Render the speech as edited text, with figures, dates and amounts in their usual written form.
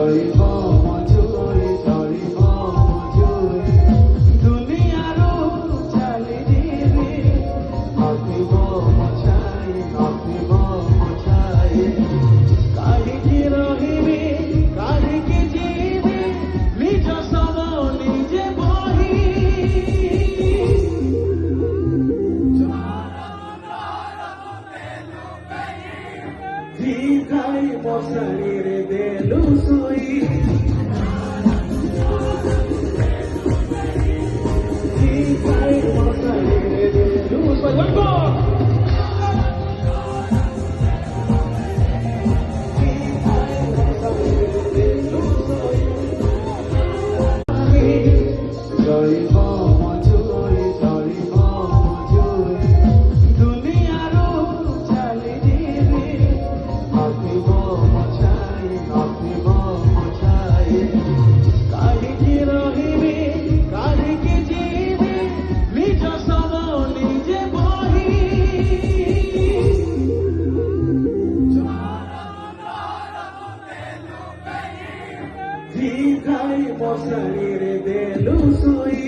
জৈব মজুরি জৈব মজুরি দুনিয়ার চালি দিবি নথিব মছাই নথিব মছাই কাহিকি রহিবি কাহিকি ଯିବି নিজ সব নিজে বহি জিগাই মশারিরে দেলু শুই জিগাই মশারিরে দেলু শুই জৈব মজুরি জৈব মজুরি দুনিয়ার চালি দিবি নথিব মছাই নথিব মছাই কাহিকি রহিবি কাহিকি ଯିବି নিজ সব নিজে বহি জিগাই মশারিরে দেলু শুই